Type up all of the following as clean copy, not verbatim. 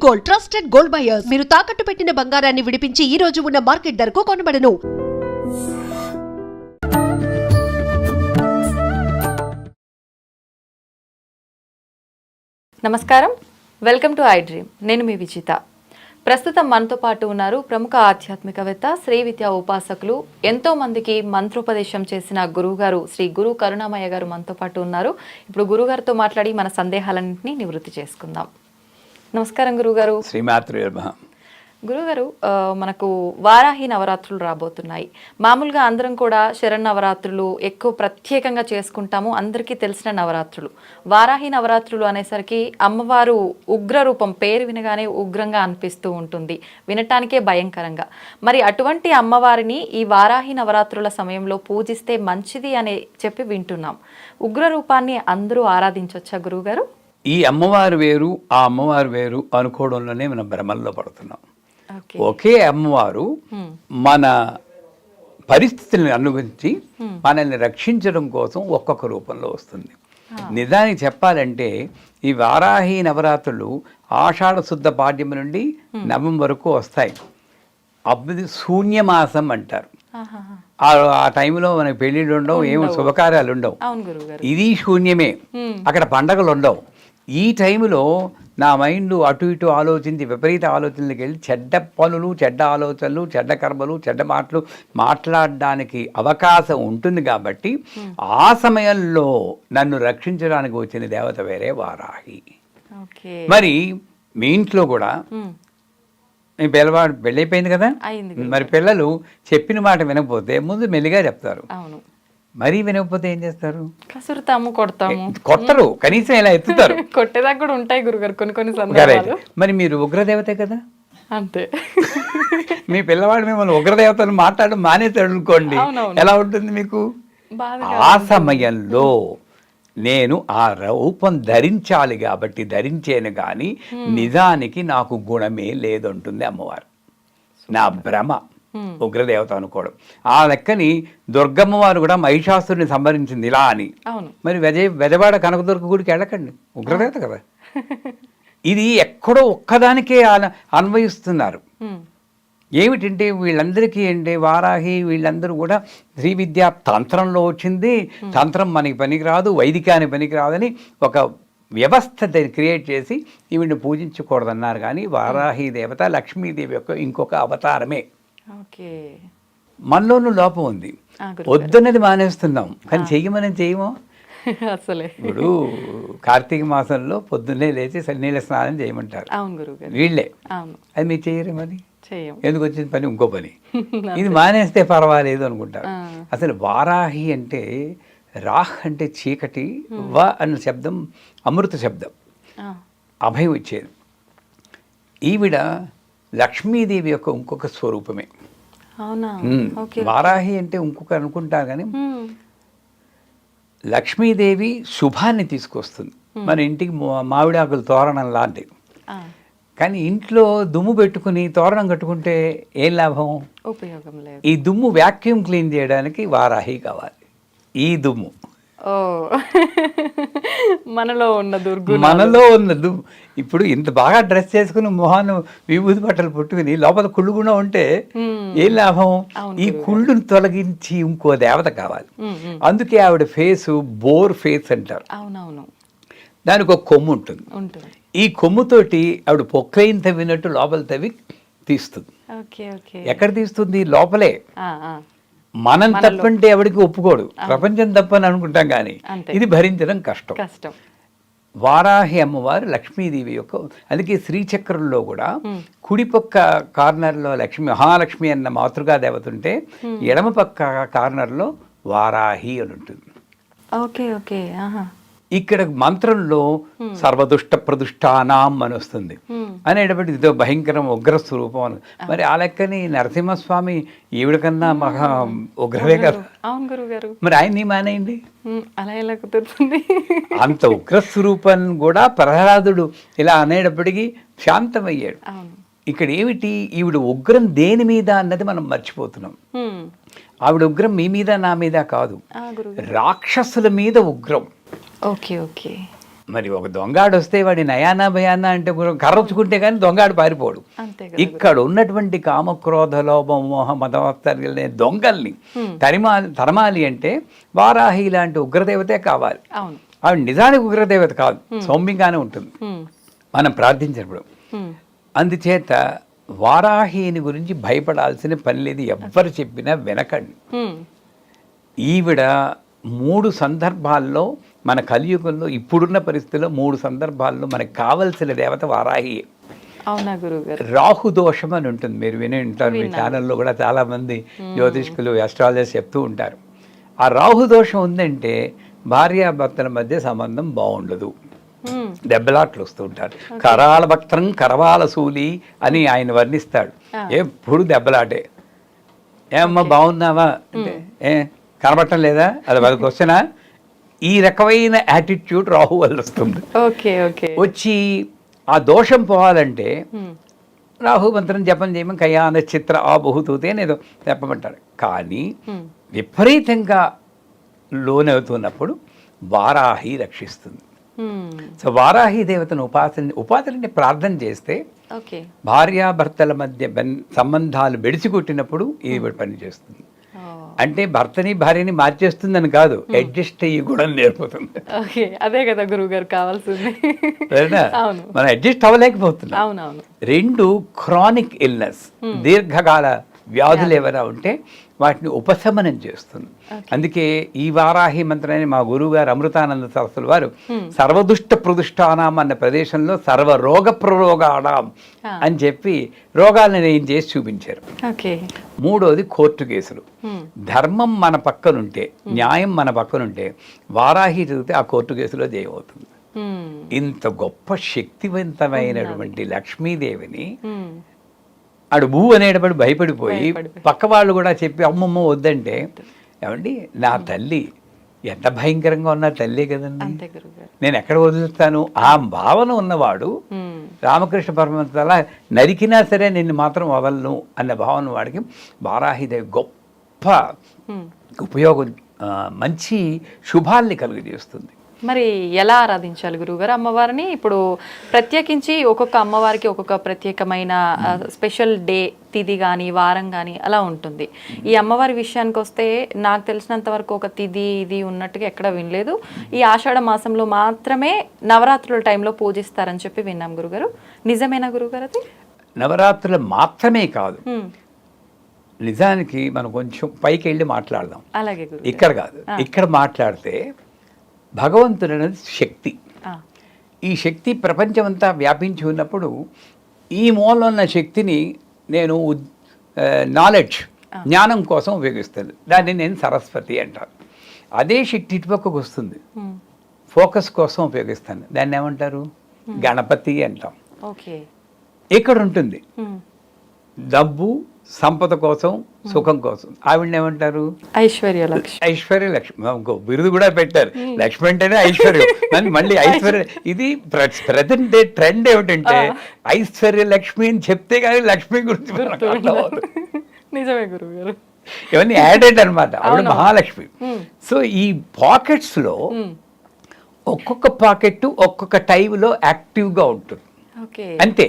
Gold, trusted gold buyers. మీరు తాకట్టు పెట్టిన బంగారాన్ని విడిపించి ఈ రోజు ఉన్న మార్కెట్ ధరకు కొనబడను. నమస్కారం, వెల్కమ్ టు ఐ డ్రీమ్. నేను మీ విజిత. ప్రస్తుతం మనతో పాటు ఉన్నారు ప్రముఖ ఆధ్యాత్మికవేత్త, శ్రీ విద్యా ఉపాసకులు, ఎంతో మందికి మంత్రోపదేశం చేసిన గురువుగారు శ్రీ గురు కరుణామయ్య గారు మనతో పాటు ఉన్నారు. ఇప్పుడు గురుగారితో మాట్లాడి మన సందేహాలన్నింటినీ నివృత్తి చేసుకుందాం. నమస్కారం గురుగారు. శ్రీమాత్రే నమః. గురుగారు, మనకు వారాహి నవరాత్రులు రాబోతున్నాయి. మామూలుగా అందరం కూడా శరన్నవరాత్రులు ఎక్కువ ప్రత్యేకంగా చేసుకుంటాము, అందరికీ తెలిసిన నవరాత్రులు. వారాహి నవరాత్రులు అనేసరికి అమ్మవారు ఉగ్ర రూపం, పేరు వినగానే ఉగ్రంగా అనిపిస్తూ ఉంటుంది, వినటానికే భయంకరంగా. మరి అటువంటి అమ్మవారిని ఈ వారాహి నవరాత్రుల సమయంలో పూజిస్తే మంచిది అని చెప్పి వింటున్నాం. ఉగ్ర రూపాన్ని అందరూ ఆరాధించవచ్చా గురువుగారు? ఈ అమ్మవారు వేరు, ఆ అమ్మవారు వేరు అనుకోవడంలోనే మనం భ్రమల్లో పడుతున్నాం. ఒకే అమ్మవారు మన పరిస్థితులను అనుభవించి మనల్ని రక్షించడం కోసం ఒక్కొక్క రూపంలో వస్తుంది. నిజానికి చెప్పాలంటే ఈ వారాహి నవరాత్రులు ఆషాఢ శుద్ధ పాడ్యం నుండి నవం వరకు వస్తాయి. అప్పుడు శూన్యమాసం అంటారు. ఆ టైంలో మనకి పెళ్ళిళ్ళు ఉండవు, ఏమో శుభకార్యాలు ఉండవు. ఇది శూన్యమే, అక్కడ పండగలు ఉండవు. ఈ టైంలో నా మైండ్ అటు ఇటు ఆలోచించి విపరీత ఆలోచనలకు వెళ్ళి చెడ్డ పనులు, చెడ్డ ఆలోచనలు, చెడ్డ కర్మలు, చెడ్డ మాటలు మాట్లాడడానికి అవకాశం ఉంటుంది. కాబట్టి ఆ సమయంలో నన్ను రక్షించడానికి వచ్చిన దేవత వేరే వారాహి. మరి మీ ఇంట్లో కూడా మీ పిల్లవాడు పెళ్ళైపోయింది కదా, మరి పిల్లలు చెప్పిన మాట వినకపోతే ముందు మెల్లిగా చెప్తారు. మరీ వినకపోతే ఏం చేస్తారు? కసురుతాము, కొడతాము. కొట్టరు, కనీసం ఇలా ఎత్తుతారు. కొట్టేదాకా కూడా ఉంటాయి గురుగారు కొన్ని సందర్భాలు. మరి మీరు ఉగ్రదేవతే కదా, అంతే. మీ పిల్లవాడు మిమ్మల్ని ఉగ్రదేవతను మాట్లాడడం మానేసాడు అనుకోండి, ఎలా ఉంటుంది మీకు? ఆ సమయంలో నేను ఆ రూపం ధరించాలి కాబట్టి ధరించేను, కానీ నిజానికి నాకు గుణమే లేదంటుంది అమ్మవారు. నా భ్రమ, ఉగ్రదేవత అనుకోవడం. ఆ లెక్కని దుర్గమ్మ వారు కూడా మహిషాసురుని సంహరించింది ఇలా అని. మరి వెజవాడ కనకదుర్గ గుడికి వెళ్ళకండి, ఉగ్రదేవత కదా. ఇది ఎక్కడో ఒక్కదానికే అన్వయిస్తున్నారు. ఏమిటంటే వీళ్ళందరికీ అంటే వారాహి వీళ్ళందరూ కూడా శ్రీ విద్యా తంత్రంలో వచ్చింది, తంత్రం మనకి పనికిరాదు, వైదికానికి పనికిరాదని ఒక వ్యవస్థ క్రియేట్ చేసి ఈవిని పూజించకూడదన్నారు. కానీ వారాహి దేవత లక్ష్మీదేవి యొక్క ఇంకొక అవతారమే. మనలోనూ లోపం ఉంది, వద్దన్నది మానేస్తున్నాం, కానీ చెయ్యమని చేయమో. అసలే ఇప్పుడు కార్తీక మాసంలో పొద్దున్నే లేచి నీళ్ళ స్నానం చేయమంటారు వీళ్ళే, అది మీరు చెయ్యరు. మరి ఎందుకు వచ్చింది పని, ఇంకో పని. ఇది మానేస్తే పర్వాలేదు అనుకుంటారు. అసలు వారాహి అంటే రాహ్ అంటే చీకటి, వ అన్న శబ్దం అమృత శబ్దం, అభయం ఇచ్చేది. ఈవిడ లక్ష్మీదేవి యొక్క ఇంకొక స్వరూపమే. వారాహి అంటే ఇంకొక అనుకుంటా కానీ లక్ష్మీదేవి శుభాన్ని తీసుకొస్తుంది. మన ఇంటికి మామిడి ఆకులు తోరణం లాంటివి. కానీ ఇంట్లో దుమ్ము పెట్టుకుని తోరణం కట్టుకుంటే ఏం లాభం? ఉపయోగం లేదు. ఈ దుమ్ము వ్యాక్యూమ్ క్లీన్ చేయడానికి వారాహి కావాలి. ఈ దుమ్ము మనలో ఉన్న దుమ్ము. ఇప్పుడు ఇంత బాగా డ్రెస్ చేసుకుని మొహాన్ని విభూతి బట్టలు పుట్టుకుని లోపల కుళ్ళుగుణ ఉంటే ఏం లాభం? ఈ కుళ్ళును తొలగించి ఇంకో దేవత కావాలి. అందుకే ఆవిడ ఫేసు బోర్ ఫేస్ అంటారు. దానికి ఒక కొమ్ము ఉంటుంది. ఈ కొమ్ముతోటి ఆవిడ పొక్కైన తవ్వినట్టు లోపల తవ్వి తీస్తుంది. ఎక్కడ తీస్తుంది? లోపలే. మనం తప్పంటే ఎవరికి ఒప్పుకోడు, ప్రపంచం తప్పని అనుకుంటాం, కానీ ఇది భరించడం కష్టం. వారాహి అమ్మవారు లక్ష్మీదేవి యొక్క, అందుకే శ్రీచక్రంలో కూడా కుడి పక్క కార్నర్లో లక్ష్మి మహాలక్ష్మి అన్న మాతృగా దేవత ఉంటే ఎడమ పక్క కార్నర్లో వారాహి అని ఉంటుంది. ఇక్కడ మంత్రంలో సర్వదుష్ట ప్రదుష్టానాం అని వస్తుంది అనేటప్పటి ఇదో భయంకరం ఉగ్ర స్వరూపం అని. మరి ఆ లెక్కని నరసింహస్వామి ఈవిడ కన్నా మహా ఉగ్రవే కదా. మరి ఆయన్ని మానేయండి, అలా ఎలా కుదురుతుంది? అంత ఉగ్ర స్వరూపం కూడా ప్రహ్లాదుడు ఇలా అనేటప్పటికీ శాంతమయ్యాడు. ఇక్కడ ఏమిటి, ఈవిడ ఉగ్రం దేని మీద అన్నది మనం మర్చిపోతున్నాం. ఆవిడ ఉగ్రం మీ మీద నా మీద కాదు, రాక్షసుల మీద ఉగ్రం. Okay okay. మరి ఒక దొంగాడు వస్తే వాడి నయానా భయానా అంటే కర్రొచ్చుకుంటే కానీ దొంగాడు పారిపోడు. అంతే ఇక్కడ ఉన్నటువంటి కామక్రోధ లోభ మోహ మదవత్తర్లనే దొంగల్ని తరమాలి అంటే వారాహి లాంటి ఉగ్రదేవతే కావాలి. అవును, ఆవిడ నిజానికి ఉగ్రదేవత కాదు, సౌమ్యంగానే ఉంటుంది మనం ప్రార్థించినప్పుడు. అందుచేత వారాహిని గురించి భయపడాల్సిన పని లేదు, ఎవ్వరు చెప్పినా వినకండి. ఈవిడ 3 సందర్భాల్లో మన కలియుగంలో ఇప్పుడున్న పరిస్థితుల్లో 3 సందర్భాల్లో మనకు కావలసిన దేవత వారాహి. అవునా గురుగారు? రాహు దోషం అని ఉంటుంది, మీరు విని ఉంటారు, మీ ఛానల్లో కూడా చాలా మంది జ్యోతిష్కులు అస్ట్రాలజర్స్ చెప్తూ ఉంటారు. ఆ రాహు దోషం ఉందంటే భార్యాభర్తల మధ్య సంబంధం బాగుండదు, దెబ్బలాట్లు వస్తూ ఉంటారు. కరాల భక్తం కరవాల సూలి అని ఆయన వర్ణిస్తాడు. ఎప్పుడు దెబ్బలాటే. ఏమమ్మా బాగున్నావా అంటే కనబట్టం లేదా, అది క్వశ్చనా? ఈ రకమైన యాటిట్యూడ్ రాహు వల్ల వస్తుంది. వచ్చి ఆ దోషం పోవాలంటే రాహు మంత్రం జపం చేయమని కయాన చిత్ర ఆ బహుతూతే అనేదో చెప్పమంటారు. కానీ విపరీతంగా లోనవుతున్నప్పుడు వారాహి రక్షిస్తుంది. సో వారాహి దేవతను ఉపాసనని ప్రార్థన చేస్తే భార్యాభర్తల మధ్య సంబంధాలు బెడిసికొట్టినప్పుడు ఈవిడ పని చేస్తుంది. అంటే భర్తని భార్యని మార్చేస్తుందని కాదు, అడ్జస్ట్ అయ్యి కూడా నేర్పుతుంది. అదే కదా గురువు గారు కావాల్సింది. మనం అడ్జస్ట్ అవ్వలేకపోతున్నాం. 2 క్రానిక్ ఇల్నెస్, దీర్ఘకాల వ్యాధులు ఏమైనా ఉంటే వాటిని ఉపశమనం చేస్తుంది. అందుకే ఈ వారాహి మంత్రాన్ని మా గురువు గారు అమృతానంద సరస్వతుల వారు సర్వదుష్ట ప్రదుష్టానాం అన్న ప్రదేశంలో సర్వరోగ ప్రరోగాణం అని చెప్పి రోగాలను నేను చేసి చూపించారు. 3వది కోర్టు కేసులు. ధర్మం మన పక్కనుంటే, న్యాయం మన పక్కనుంటే వారాహి చదివితే ఆ కోర్టు కేసులో జయమవుతుంది. ఇంత గొప్ప శక్తివంతమైనటువంటి లక్ష్మీదేవిని ఆడు భూ అనేటప్పుడు భయపడిపోయి పక్క వాళ్ళు కూడా చెప్పి అమ్మమ్మ వద్దంటే, ఏమండి నా తల్లి ఎంత భయంకరంగా ఉన్న తల్లే కదండి, నేను ఎక్కడ వదులుతాను ఆ భావన ఉన్నవాడు రామకృష్ణ పరమహంస అలా నరికినా సరే నిన్ను మాత్రం వదలను అన్న భావన వాడికి వారాహిదేవి గొప్ప ఉపయోగం, మంచి శుభాల్ని కలుగజేస్తుంది. మరి ఎలా ఆరాధించాలి గురువుగారు అమ్మవారిని? ఇప్పుడు ప్రత్యేకించి ఒక్కొక్క అమ్మవారికి ఒక్కొక్క ప్రత్యేకమైన స్పెషల్ డే, తిథి కానీ వారం కానీ అలా ఉంటుంది. ఈ అమ్మవారి విషయానికి వస్తే నాకు తెలిసినంత వరకు ఒక తిథి ఇది ఉన్నట్టుగా ఎక్కడ వినలేదు. ఈ ఆషాఢ మాసంలో మాత్రమే నవరాత్రుల టైంలో పూజిస్తారని చెప్పి విన్నాం గురుగారు. నిజమేనా గురుగారు? అది నవరాత్రులు మాత్రమే కాదు, నిజానికి మనం కొంచెం పైకి వెళ్ళి మాట్లాడదాం. అలాగే గురు, ఇక్కడ కాదు, ఇక్కడ మాట్లాడితే భగవంతుడు అనేది శక్తి. ఈ శక్తి ప్రపంచమంతా వ్యాపించి ఉన్నప్పుడు ఈ మూలంలో ఉన్న శక్తిని నేను నాలెడ్జ్, జ్ఞానం కోసం ఉపయోగిస్తాను. దాన్ని నేను సరస్వతి అంటాను. అదే శక్తి ఇటుపక్కకు వస్తుంది, ఫోకస్ కోసం ఉపయోగిస్తాను. దాన్ని ఏమంటారు? గణపతి అంటాం. ఇక్కడ ఉంటుంది డబ్బు, సంపద కోసం, సుఖం కోసం. ఆవిడని ఏమంటారు? ఐశ్వర్యలక్ష్మి. ఐశ్వర్యలక్ష్మి బిరుదు కూడా పెట్టారు. లక్ష్మి అంటేనే ఐశ్వర్యం, మళ్ళీ ఐశ్వర్య. ఇది ప్రజెంట్ డే ట్రెండ్ ఏమిటంటే ఐశ్వర్యలక్ష్మి అని చెప్తే కానీ లక్ష్మి గురించి నిజమే గురువు గారు, ఇవన్నీ యాడెడ్ అనమాట. ఆవిడ మహాలక్ష్మి. సో ఈ పాకెట్స్ లో ఒక్కొక్క పాకెట్ ఒక్కొక్క టైంలో యాక్టివ్గా ఉంటుంది అంతే.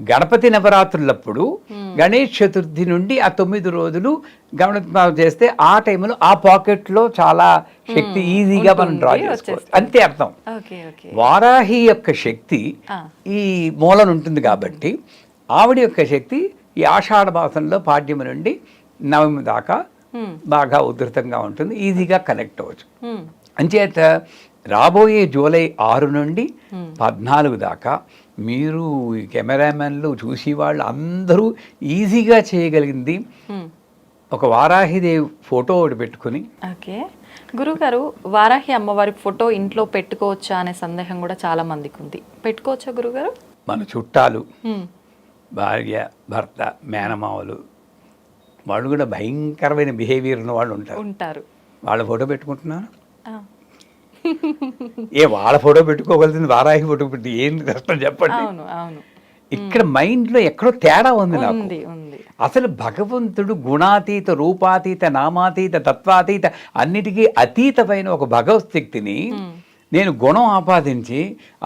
గణపతి నవరాత్రులప్పుడు గణేష్ చతుర్థి నుండి ఆ 9 రోజులు గణపతి చేస్తే ఆ టైంలో ఆ పాకెట్లో చాలా శక్తి ఈజీగా మనం డ్రా చేసుకోవచ్చు, అంతే అర్థం. వారాహి యొక్క శక్తి ఈ మూలన ఉంటుంది కాబట్టి ఆవిడ యొక్క శక్తి ఈ ఆషాఢ మాసంలో పాడ్యమి నుండి నవమి దాకా బాగా ఉధృతంగా ఉంటుంది, ఈజీగా కనెక్ట్ అవ్వచ్చు. అంచేత రాబోయే జూలై 6 నుండి 14 దాకా మీరు కెమెరామెన్లు చూసి వాళ్ళు అందరూ ఈజీగా చేయగలిగింది ఒక వారాహిదేవి ఫోటో ఒకటి పెట్టుకుని. గురుగారు, వారాహి అమ్మవారి ఫోటో ఇంట్లో పెట్టుకోవచ్చా అనే సందేహం కూడా చాలా మందికి ఉంది. పెట్టుకోవచ్చా గురుగారు? మన చుట్టాలు, భార్య, భర్త, మేనమావలు వాళ్ళు కూడా భయంకరమైన బిహేవియర్ ఉన్న వాళ్ళు ఉంటారు. వాళ్ళ ఫోటో పెట్టుకుంటున్నారు. వాళ్ళ ఫోటో పెట్టుకోగలిసింది వారాహి ఫోటో పెట్టి ఏం కష్టం చెప్పండి. ఇక్కడ మైండ్లో ఎక్కడో తేడా ఉంది నాకు. అసలు భగవంతుడు గుణాతీత, రూపాతీత, నామాతీత, తత్వాతీత, అన్నిటికీ అతీతమైన ఒక భగవత్ శక్తిని నేను గుణం ఆపాదించి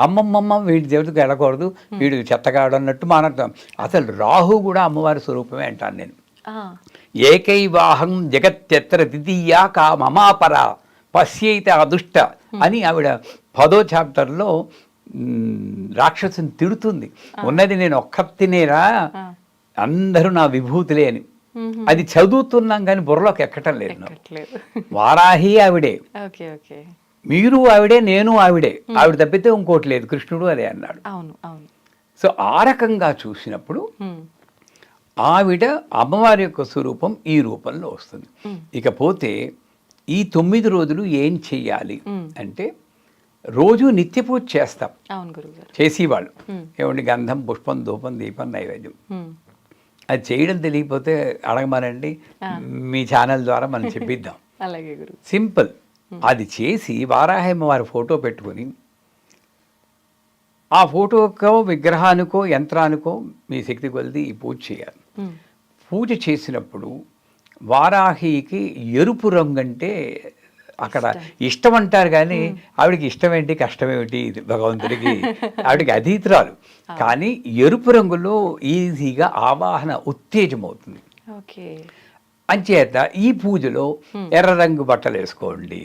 అమ్మమ్మమ్మ వీడి దేవుడికి వెళ్ళకూడదు, వీడు చెత్తగాడు అన్నట్టు మానర్థం. అసలు రాహు కూడా అమ్మవారి స్వరూపమే అంటాను నేను. ఏకైవాహం జగత్యత్ర ద్వితీయా కా మమాపర పశ్యైత అదుష్ట అని ఆవిడ 10వ చాప్టర్లో రాక్షసుని తిడుతుంది. ఉన్నది నేను ఒక్కతినేరా, అందరూ నా విభూతులే అని. అది చదువుతున్నాం కానీ బుర్రలోకి ఎక్కటం లేదు. వారాహి ఆవిడే, మీరు ఆవిడే, నేను ఆవిడే, ఆవిడ తప్పితే ఇంకోటి లేదు, కృష్ణుడు అదే అన్నాడు. సో ఆ రకంగా చూసినప్పుడు ఆవిడ అమ్మవారి యొక్క స్వరూపం ఈ రూపంలో వస్తుంది. ఇకపోతే ఈ 9 రోజులు ఏం చెయ్యాలి అంటే, రోజు నిత్య పూజ చేస్తాం చేసేవాళ్ళు. ఏమండి, గంధం, పుష్పం, ధూపం, దీపం, నైవేద్యం. అది చేయడం తెలియకపోతే అడగమనండి, మీ ఛానల్ ద్వారా మనం చెప్పిద్దాం. సింపుల్. అది చేసి వారాహమ్మ వారి ఫోటో పెట్టుకొని, ఆ ఫోటోకో విగ్రహానికో యంత్రానికో మీ శక్తి కొలిది ఈ పూజ చేయాలి. పూజ చేసినప్పుడు వారాహికి ఎరుపు రంగు అంటే అక్కడ ఇష్టం అంటారు, కానీ ఆవిడకి ఇష్టం ఏంటి, కష్టం ఏమిటి, భగవంతుడికి ఆవిడకి అతీతురాలు. కానీ ఎరుపు రంగులో ఈజీగా ఆవాహన ఉత్తేజం అవుతుంది. అంచేత ఈ పూజలో ఎర్ర రంగు బట్టలు వేసుకోండి.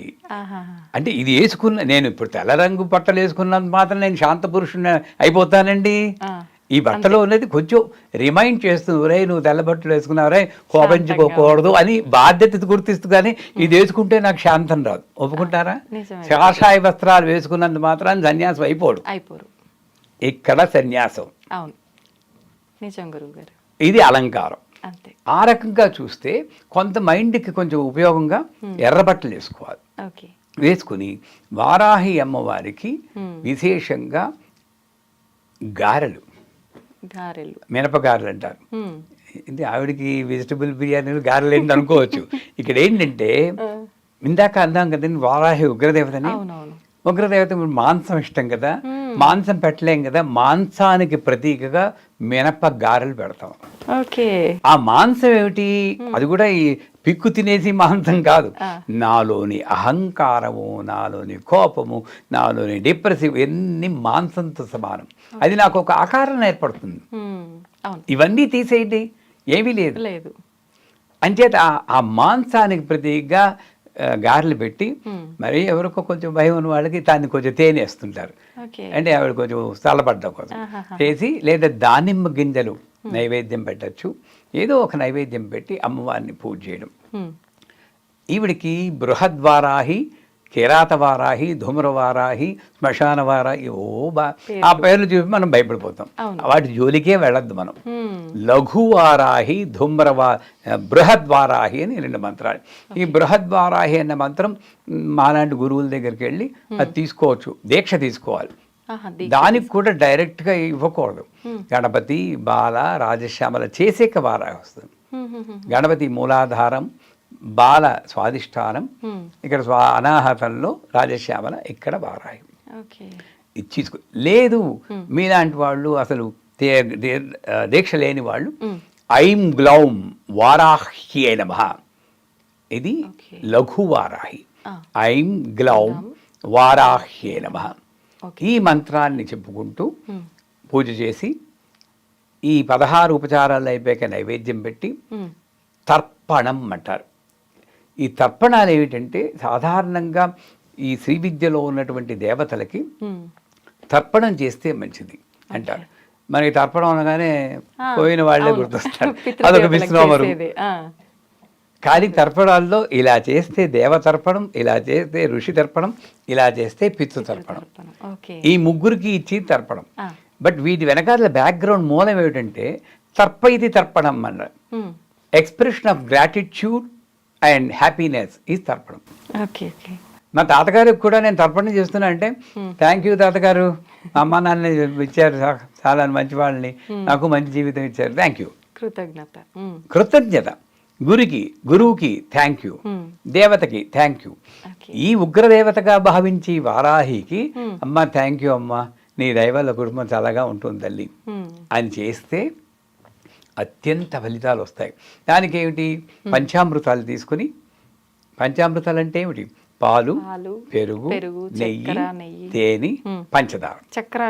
అంటే ఇది వేసుకున్న, నేను ఇప్పుడు తెల్ల రంగు బట్టలు వేసుకున్నంత మాత్రం నేను శాంత పురుషుని అయిపోతానండి. ఈ బట్టలో ఉన్నది కొంచెం రిమైండ్ చేస్తుంది, రే నువ్వు తెల్ల బట్టలు వేసుకున్నావురే, కోపించుకోకూడదు అని బాధ్యత గుర్తిస్తూ. కానీ ఇది వేసుకుంటే నాకు శాంతం రాదు, ఒప్పుకుంటారా? కాషాయ వస్త్రాలు వేసుకున్నంత మాత్రాన్ని సన్యాసం అయిపోడు. ఇక్కడ సన్యాసం, ఇది అలంకారం. ఆ రకంగా చూస్తే కొంత మైండ్కి కొంచెం ఉపయోగంగా ఎర్ర బట్టలు వేసుకోవాలి. వేసుకుని వారాహి అమ్మవారికి విశేషంగా గారెలు, మినపగారెలు అంటారు. ఇది ఆవిడకి వెజిటబుల్ బిర్యానీలు గారెలు ఏంటి అనుకోవచ్చు. ఇక్కడ ఏంటంటే ఇందాక అందాం కదండి, వారాహి ఉగ్రదేవతని. ఉగ్రదేవత మాంసం ఇష్టం కదా, మాంసం పెట్టలేం కదా, మాంసానికి ప్రతీకగా మినప గారెలు పెడతాం. ఆ మాంసం ఏమిటి, అది కూడా ఈ పిక్కు తినేసి మాంసం కాదు. నాలోని అహంకారము, నాలోని కోపము, నాలోని డిప్రెసివ్ ఎన్ని మాంసంతో సమానం. అది నాకు ఒక ఆకారం ఏర్పడుతుంది. ఇవన్నీ తీసేయండి, ఏమీ లేదు. అంచేత ఆ మాంసానికి ప్రతీకగా గారెలు పెట్టి, మరి ఎవరికో కొంచెం భయం ఉన్న వాళ్ళకి దాన్ని కొంచెం తేనేస్తుంటారు, అంటే ఆవిడ కొంచెం స్థలపడ్డం కోసం చేసి, లేదా దానిమ్మ గింజలు నైవేద్యం పెట్టచ్చు. ఏదో ఒక నైవేద్యం పెట్టి అమ్మవారిని పూజ చేయడం. ఈవిడికి బృహద్వారాహి, కిరాతవారాహి, ధూమ్రవారాహి, శ్మశాన వారాహి, ఆ పేర్లు చూసి మనం భయపడిపోతాం. వాటి జోలికే వెళ్ళద్దు మనం. లఘువారాహి, బృహద్వారాహి అని 2 మంత్రాలు. ఈ బృహద్వారాహి అన్న మంత్రం మాలాంటి గురువుల దగ్గరికి వెళ్ళి అది తీసుకోవచ్చు, దీక్ష తీసుకోవాలి. దానికి కూడా డైరెక్ట్గా ఇవ్వకూడదు. గణపతి, బాల, రాజశ్యామల చేసేక వారాహి వస్తుంది. గణపతి మూలాధారం, బాల స్వాధిష్టానం, ఇక్కడ అనాహతంలో రాజశ్యామల, ఇక్కడ వారాహి ఇచ్చేసుకో. లేదు మీలాంటి వాళ్ళు అసలు దీక్ష లేని వాళ్ళు ఐం గ్లౌం వారాహ్యే నమః, ఇది లఘు వారాహి. ఐం గ్లౌం వారాహ్యే నమః ఈ మంత్రాన్ని చెప్పుకుంటూ పూజ చేసి, ఈ 16 ఉపచారాలు అయిపోయాక నైవేద్యం పెట్టి తర్పణం అంటారు. ఈ తర్పణాలు ఏమిటంటే, సాధారణంగా ఈ శ్రీ విద్యలో ఉన్నటువంటి దేవతలకి తర్పణం చేస్తే మంచిది అంటారు. మనకి తర్పణం అనగానే పోయిన వాళ్ళే గుర్తొస్తారు, అదొక విష్ణువరు. కానీ తర్పణాల్లో ఇలా చేస్తే దేవతర్పణం, ఇలా చేస్తే ఋషి తర్పణం, ఇలా చేస్తే పితృ తర్పణం, ఈ ముగ్గురికి ఇచ్చి తర్పణం. బట్ వీటి వెనకాల బ్యాక్గ్రౌండ్ మూలం ఏమిటంటే, తర్పయితి తర్పణం అన్నారు. Expression of gratitude and happiness is తర్పణం. మా తాతగారికి కూడా నేను తర్పణం చేస్తున్నా అంటే, థ్యాంక్ యూ తాతగారు, అమ్మ నాన్న ఇచ్చారు, చాలా మంచి వాళ్ళని, నాకు మంచి జీవితం ఇచ్చారు, థ్యాంక్ యూ. కృతజ్ఞత. గురువుకి థ్యాంక్ యూ, దేవతకి థ్యాంక్ యూ. ఈ ఉగ్రదేవతగా భావించి వారాహికి, అమ్మ థ్యాంక్ యూ అమ్మ, నీ దయ వల్ల కుటుంబం చాలాగా ఉంటుంది తల్లి అని చేస్తే అత్యంత ఫలితాలు వస్తాయి. దానికి ఏమిటి, పంచామృతాలు తీసుకుని, పంచామృతాలు అంటే ఏమిటి, పాలు, పాలు, పెరుగు, పెరుగు, నెయ్యి, చక్కెర, నెయ్యి, తేనె, పంచదార. చక్కెర.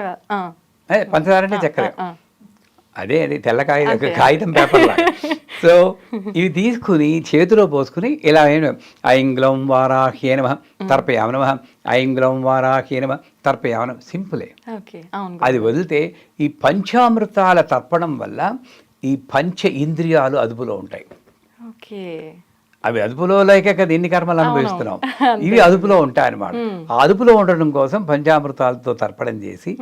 పంచదార అంటే చక్కెర, అదే తెల్ల కాగితం పేపర్ లాగా. సో ఇవి తీసుకుని చేతిలో పోసుకుని ఇలా ఐంగ్లం వారాహ్యే నమః తర్పయామ నమః, ఐంగ్లం వారాహ్యే నమః తర్పయామ నమః. సింపులే. అది వదిలితే ఈ పంచామృతాల తర్పణం వల్ల ఈ పంచ ఇంద్రియాలు అదుపులో ఉంటాయి. అవి అదుపులో లేక కదా ఎన్ని కర్మలు అనుభవిస్తున్నాం. ఇవి అదుపులో ఉంటాయన్నమాట. ఆ అదుపులో ఉండడం కోసం పంచామృతాలతో తర్పణం చేసి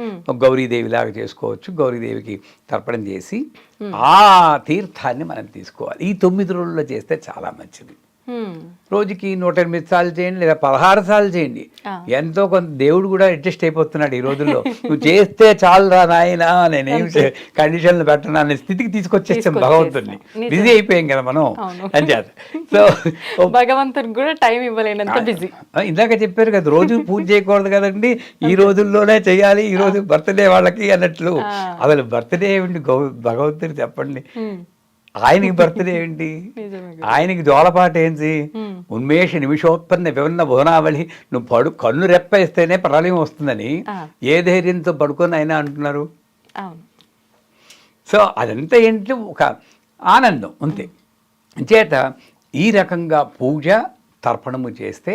గౌరీదేవిలాగా చేసుకోవచ్చు. గౌరీదేవికి తర్పణం చేసి ఆ తీర్థాన్ని మనం తీసుకోవాలి. ఈ 9 రోజుల్లో చేస్తే చాలా మంచిది. రోజుకి 108 సార్లు చేయండి, లేదా 16 సార్లు చేయండి. ఎంతో కొంత దేవుడు కూడా అడ్జస్ట్ అయిపోతున్నాడు ఈ రోజుల్లో. నువ్వు చేస్తే చాలు రా నాయనా, నేనేం కండిషన్లు పెట్టను అనే స్థితికి తీసుకొచ్చేస్తాం భగవంతుడిని. బిజీ అయిపోయాం కదా మనం అని చేత. సో భగవంతుడికి కూడా టైం ఇవ్వలేనంత బిజీ. ఇందాక చెప్పారు కదా, రోజు పూజ చేయకూడదు కదండి, ఈ రోజుల్లోనే చేయాలి, ఈ రోజు బర్త్డే వాళ్ళకి అన్నట్లు. అసలు బర్త్డే ఏమిటి భగవంతుడు చెప్పండి, ఆయనకి బర్త్డే ఏంటి, ఆయనకి జోలపాట ఏంటి, ఉన్మేష నిమిషోత్పన్న వివరణ భువనావళి. నువ్వు కన్ను రెప్పేస్తేనే ప్రళయం వస్తుందని ఏ ధైర్యంతో పడుకొని అయినా అంటున్నారు. సో అదంతా ఏంటి, ఒక ఆనందం అంతే. చేత ఈ రకంగా పూజ తర్పణము చేస్తే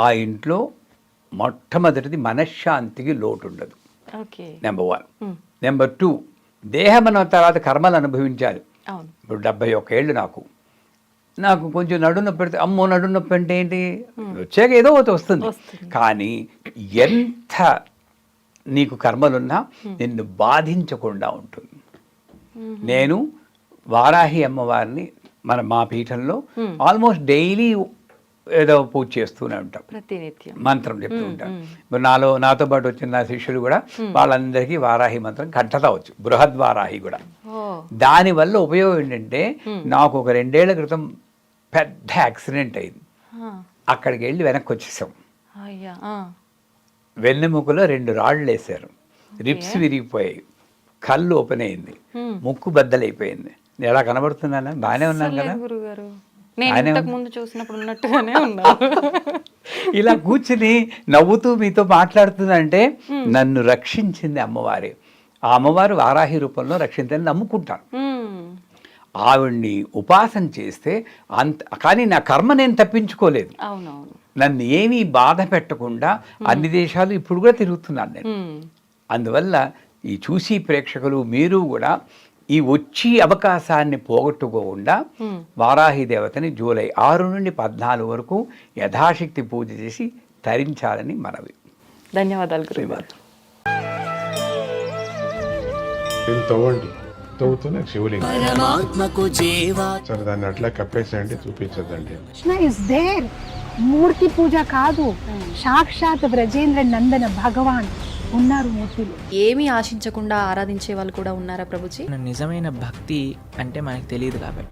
ఆ ఇంట్లో మొట్టమొదటిది మనశ్శాంతికి లోటు ఉండదు. నెంబర్ 1. నెంబర్ 2, దేహం తర్వాత కర్మలు అనుభవించాలి. ఇప్పుడు 71 ఏళ్ళు నాకు కొంచెం నడుము నొప్పి పెడితే, అమ్మో నడుము నొప్పి అంటే ఏంటి, వచ్చాక ఏదో ఒకటి వస్తుంది. కానీ ఎంత నీకు కర్మలున్నా నిన్ను బాధించకుండా ఉంటుంది. నేను వారాహి అమ్మవారిని మా పీఠంలో ఆల్మోస్ట్ డైలీ ఏదో పూజ చేస్తూనే ఉంటాం, మంత్రం చెప్తూ ఉంటాం. నాతో పాటు వచ్చిన నా శిష్యులు కూడా వాళ్ళందరికీ వారాహి మంత్రం కంఠత వచ్చు, బృహద్వారాహి కూడా. దానివల్ల ఉపయోగం ఏంటంటే, నాకు ఒక 2 ఏళ్ల క్రితం పెద్ద యాక్సిడెంట్ అయింది. అక్కడికి వెళ్ళి వెనక్కి వచ్చేసాం. వెన్నెముకలో 2 రాళ్ళు వేశారు, రిప్స్ విరిగిపోయాయి, కళ్ళు ఓపెన్ అయింది, ముక్కు బద్దలైపోయింది. నేను ఎలా కనబడుతున్నానా, బాగానే ఉన్నాను కదా, ఇలా కూర్చుని నవ్వుతూ మీతో మాట్లాడుతుందంటే నన్ను రక్షించింది అమ్మవారే. ఆ అమ్మవారు వారాహి రూపంలో రక్షించని నమ్ముకుంటాను. ఆవిడ్ని ఉపాసన చేస్తే కానీ నా కర్మ నేను తప్పించుకోలేదు. నన్ను ఏమీ బాధ పెట్టకుండా అన్ని దేశాలు ఇప్పుడు కూడా తిరుగుతున్నాను నేను. అందువల్ల ఈ చూసి ప్రేక్షకులు మీరు కూడా ఈ వచ్చి అవకాశాన్ని పోగొట్టుకోకుండా వారాహి దేవతని జూలై 6 నుండి 14 వరకు యథాశక్తి పూజ చేసి తరించాలని మనవి. ధన్యవాదాలు గురుగారు. తవ్వుతూనే శివలింగం సరే, దాన్ని అట్లా కప్పేసేయండి, చూపించదండి. మూర్తి పూజ కాదు, సాక్షాత్ బ్రజేంద్ర నందన భగవాన్ ఉన్నారు మూర్తిలో. ఏమీ ఆశించకుండా ఆరాధించే వాళ్ళు కూడా ఉన్నారా ప్రభుజీ? నిజమైన భక్తి అంటే మనకు తెలియదు కాబట్టి